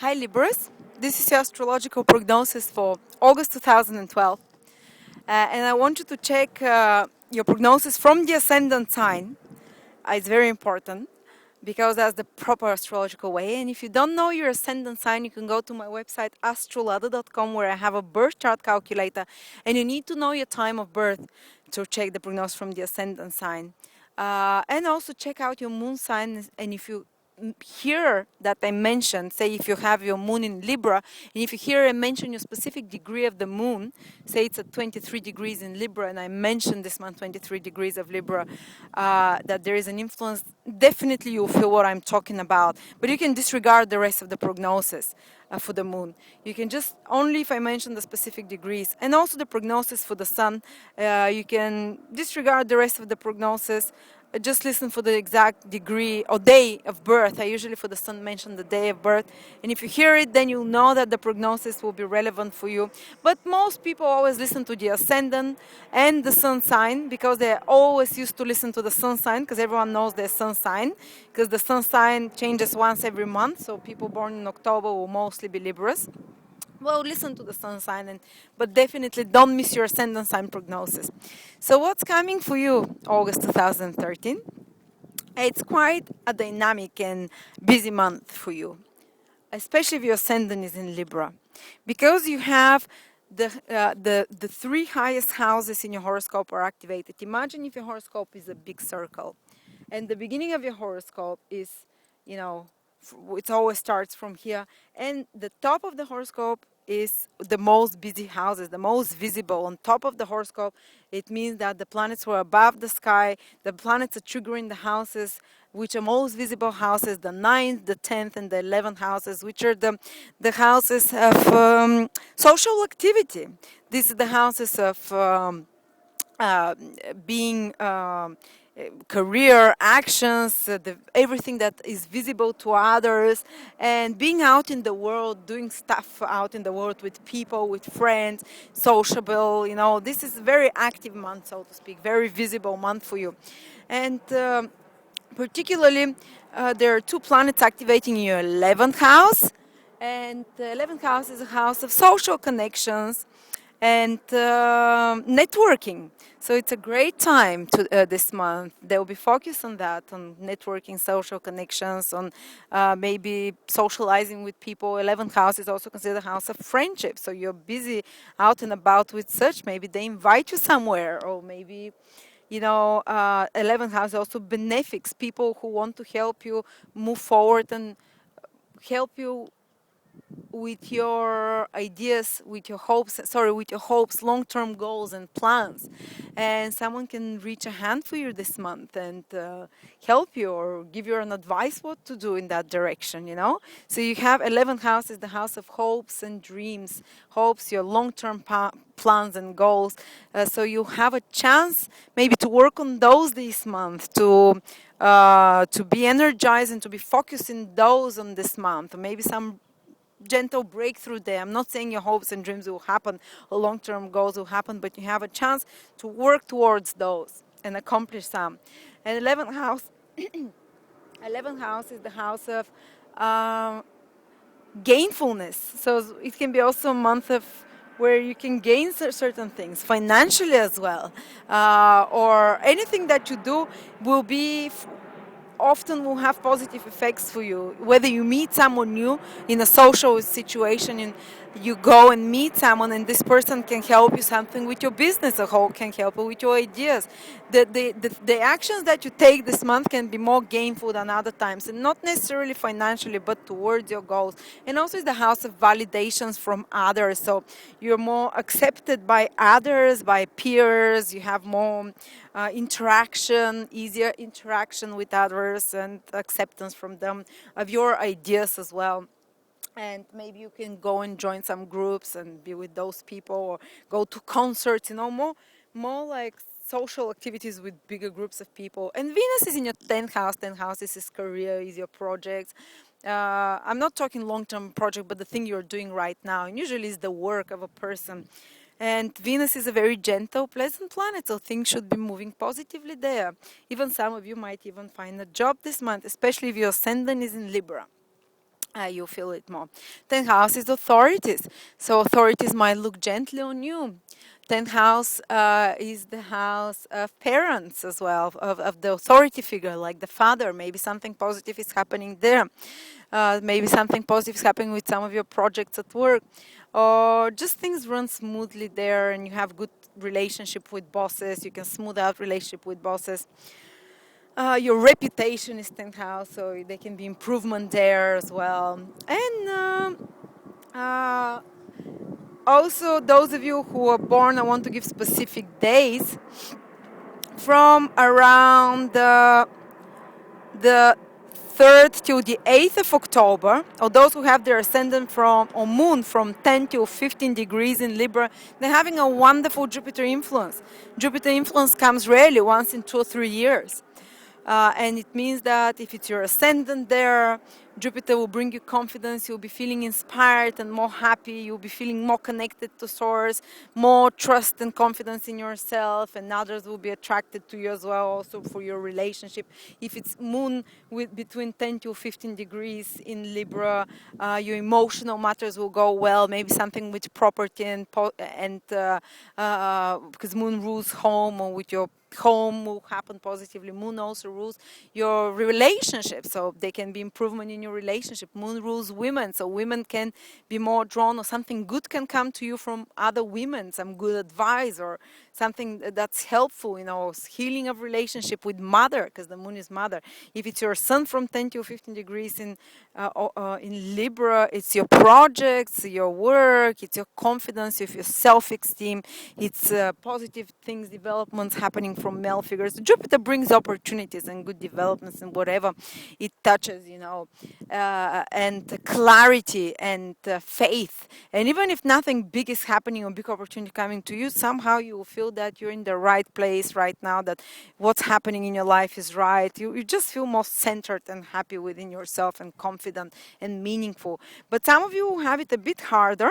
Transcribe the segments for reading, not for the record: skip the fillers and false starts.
Hi Libras, this is your astrological prognosis for August 2012 and I want you to check your prognosis from the ascendant sign. It's very important because that's the proper astrological way, and if you don't know your ascendant sign you can go to my website astrolada.com where I have a birth chart calculator and you need to know your time of birth to check the prognosis from the ascendant sign. And also check out your moon sign, and if you hear that I mentioned, say if you have your moon in Libra, and if you hear I mention your specific degree of the moon, say it's at 23 degrees in Libra, and I mentioned this month 23 degrees of Libra, that there is an influence, definitely you'll feel what I'm talking about. But you can disregard the rest of the prognosis for the moon. You can just, only if I mention the specific degrees, and also the prognosis for the sun, you can disregard the rest of the prognosis. Just listen for the exact degree or day of birth. I usually for the sun mention the day of birth, and if you hear it then you'll know that the prognosis will be relevant for you. But most people always listen to the ascendant and the sun sign because they're always used to listen to the sun sign because everyone knows their sun sign, because the sun sign changes once every month, so people born in October will mostly be Libras. Well, listen to the sun sign, but definitely don't miss your ascendant sign prognosis. So what's coming for you August 2013? It's quite a dynamic and busy month for you, especially if your ascendant is in Libra, because you have the three highest houses in your horoscope are activated. Imagine if your horoscope is a big circle, and the beginning of your horoscope is, you know, it always starts from here, and the top of the horoscope is the most busy houses, the most visible. On top of the horoscope, it means that the planets were above the sky. The planets are triggering the houses which are most visible houses, the 9th, the 10th, and the 11th houses, which are the houses of social activity. These are the houses of uh, being career actions, everything that is visible to others, and being out in the world, doing stuff out in the world with people, with friends, sociable. You know, this is a very active month, so to speak, very visible month for you, and particularly there are two planets activating in your 11th house, and the 11th house is a house of social connections and networking. So it's a great time to this month. They will be focused on that, on networking, social connections, on maybe socializing with people. 11th house is also considered a house of friendship. So you're busy out and about with such. Maybe they invite you somewhere, or maybe 11th house also benefics people who want to help you move forward and help you with your ideas, with your hopes, long-term goals and plans. And someone can reach a hand for you this month and help you or give you an advice what to do in that direction, you know. So you have 11th house is the house of hopes and dreams, hopes, your long-term plans and goals. So you have a chance maybe to work on those this month, to be energized and to be focused in those on this month. Maybe some gentle breakthrough there. I'm not saying your hopes and dreams will happen or long-term goals will happen, but you have a chance to work towards those and accomplish some. And 11th house, 11th house is the house of gainfulness. So it can be also a month of where you can gain certain things financially as well, or anything that you do will be often will have positive effects for you. Whether you meet someone new in a social situation, and you go and meet someone, and this person can help you something with your business, or can help you with your ideas. The actions that you take this month can be more gainful than other times, and not necessarily financially, but towards your goals. And also, it's the house of validations from others. So you're more accepted by others, by peers. You have more interaction, easier interaction with others, and acceptance from them of your ideas as well. And maybe you can go and join some groups and be with those people, or go to concerts, more like social activities with bigger groups of people. And Venus is in your 10th house. 10th house is his career, is your projects. I'm not talking long-term project, but the thing you're doing right now, and usually is the work of a person. And Venus is a very gentle, pleasant planet, so things should be moving positively there. Even some of you might even find a job this month, especially if your ascendant is in Libra. you feel it more. 10th house is authorities. So authorities might look gently on you. 10th house is the house of parents as well, of the authority figure, like the father. Maybe something positive is happening there. Maybe something positive is happening with some of your projects at work. Or just things run smoothly there and you have good relationship with bosses. You can smooth out relationship with bosses. Your reputation is 10th house, so there can be improvement there as well. And also, those of you who are born, I want to give specific days from around the 3rd to the 8th of October, or those who have their ascendant from or moon from 10 to 15 degrees in Libra, they're having a wonderful Jupiter influence. Jupiter influence comes rarely, once in 2 or 3 years. And it means that if it's your ascendant there, Jupiter will bring you confidence, you'll be feeling inspired and more happy, you'll be feeling more connected to source, more trust and confidence in yourself, and others will be attracted to you as well, also for your relationship. If it's moon with between 10 to 15 degrees in Libra, your emotional matters will go well, maybe something with property and because moon rules home, or with your home will happen positively. Moon also rules your relationship, so there can be improvement in your relationship. Moon rules women, so women can be more drawn, or something good can come to you from other women, some good advice or something that's helpful, healing of relationship with mother, because the moon is mother. If it's your sun from 10 to 15 degrees in Libra, it's your projects, your work, it's your confidence, it's your self-esteem, it's positive things, developments happening from male figures. Jupiter brings opportunities and good developments and whatever it touches, and clarity and faith. And even if nothing big is happening or big opportunity coming to you, somehow you will feel that you're in the right place right now, that what's happening in your life is right. You just feel more centered and happy within yourself and confident and meaningful. But some of you have it a bit harder.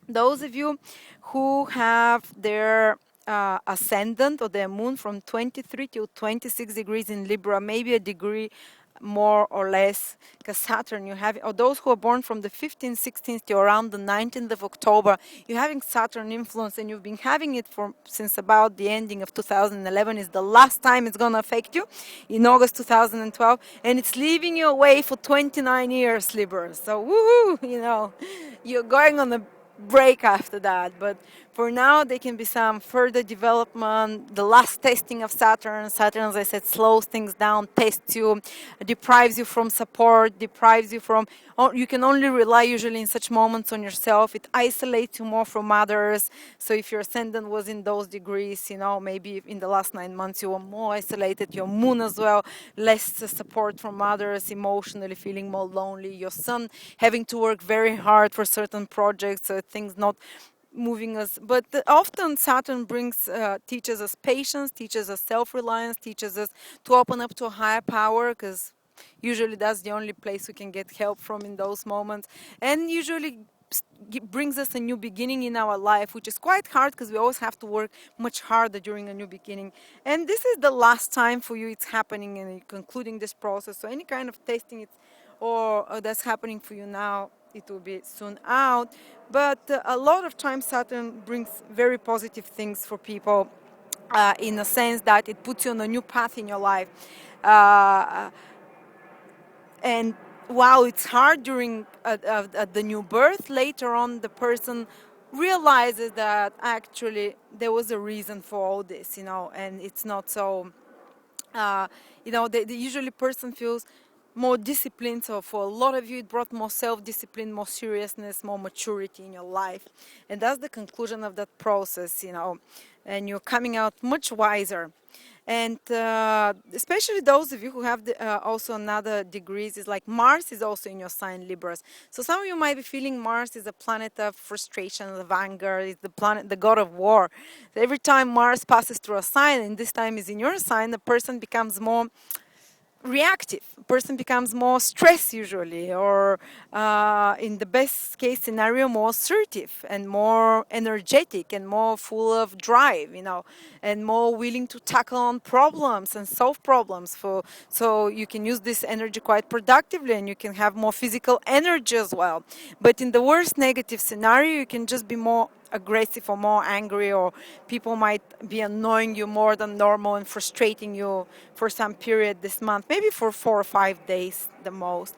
Those of you who have their ascendant or their moon from 23 to 26 degrees in Libra, maybe a degree more or less, because Saturn, you have, or those who are born from the 15th, 16th to around the 19th of October, you're having Saturn influence, and you've been having it since about the ending of 2011 is the last time it's going to affect you, in August 2012, and it's leaving you away for 29 years, Libra. So, woohoo, you're going on a break after that, but for now there can be some further development. The last testing of Saturn, as I said, slows things down, tests you, deprives you from support, deprives you from, you can only rely usually in such moments on yourself. It isolates you more from others. So if your ascendant was in those degrees, maybe in the last 9 months you were more isolated, your moon as well, less support from others, emotionally feeling more lonely, your sun having to work very hard for certain projects, things not moving us. But often Saturn teaches us patience, teaches us self-reliance, teaches us to open up to a higher power, because usually that's the only place we can get help from in those moments, and usually brings us a new beginning in our life, which is quite hard because we always have to work much harder during a new beginning. And this is the last time for you it's happening, and you're concluding this process. So any kind of testing or that's happening for you now, it will be soon out. But a lot of times Saturn brings very positive things for people, in a sense that it puts you on a new path in your life. And while it's hard during the new birth, later on the person realizes that actually there was a reason for all this, and it's not so, the usually person feels more discipline. So for a lot of you, it brought more self-discipline, more seriousness, more maturity in your life. And that's the conclusion of that process, and you're coming out much wiser. And especially those of you who have also another degrees, is like Mars is also in your sign, Libras. So some of you might be feeling Mars is a planet of frustration, of anger, is the planet, the god of war. So every time Mars passes through a sign, and this time is in your sign, the person becomes more reactive. A person becomes more stressed usually, or in the best case scenario, more assertive and more energetic and more full of drive, and more willing to tackle on problems and solve problems. So you can use this energy quite productively, and you can have more physical energy as well. But in the worst negative scenario, you can just be more aggressive or more angry, or people might be annoying you more than normal and frustrating you for some period this month, maybe for 4 or 5 days the most.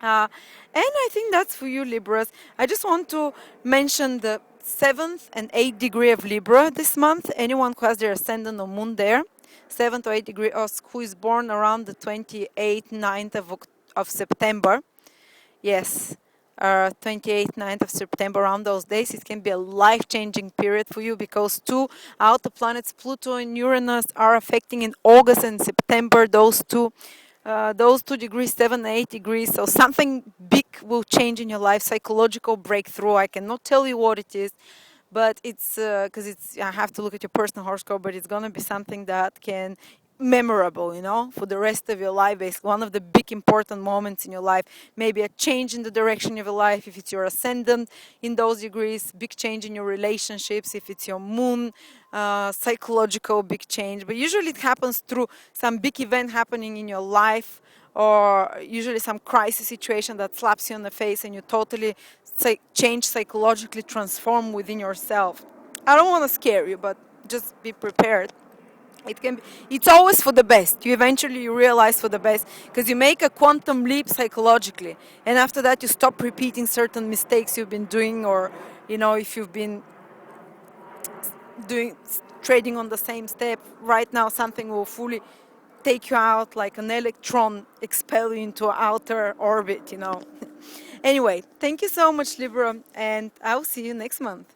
And I think that's for you, Libras. I just want to mention the 7th and 8th degree of Libra this month. Anyone who has their ascendant or moon there, 7th or 8th degree, or who is born around the 28th, 9th of September. Yes, 28th, 9th of September, around those days, it can be a life-changing period for you, because two outer planets, Pluto and Uranus, are affecting in August and September, those 2 degrees, 7 and 8 degrees. So something big will change in your life, psychological breakthrough. I cannot tell you what it is, but it's because I have to look at your personal horoscope, but it's going to be something that can memorable, for the rest of your life. Basically, one of the big important moments in your life, maybe a change in the direction of your life if it's your ascendant in those degrees, big change in your relationships if it's your moon, psychological big change. But usually it happens through some big event happening in your life, or usually some crisis situation that slaps you on the face and you totally change, psychologically transform within yourself. I don't want to scare you, but just be prepared. It's always for the best. You eventually realize for the best, because you make a quantum leap psychologically, and after that you stop repeating certain mistakes you've been doing, or if you've been doing trading on the same step. Right now something will fully take you out, like an electron, expel you into outer orbit. Anyway, thank you so much, Libra, and I'll see you next month.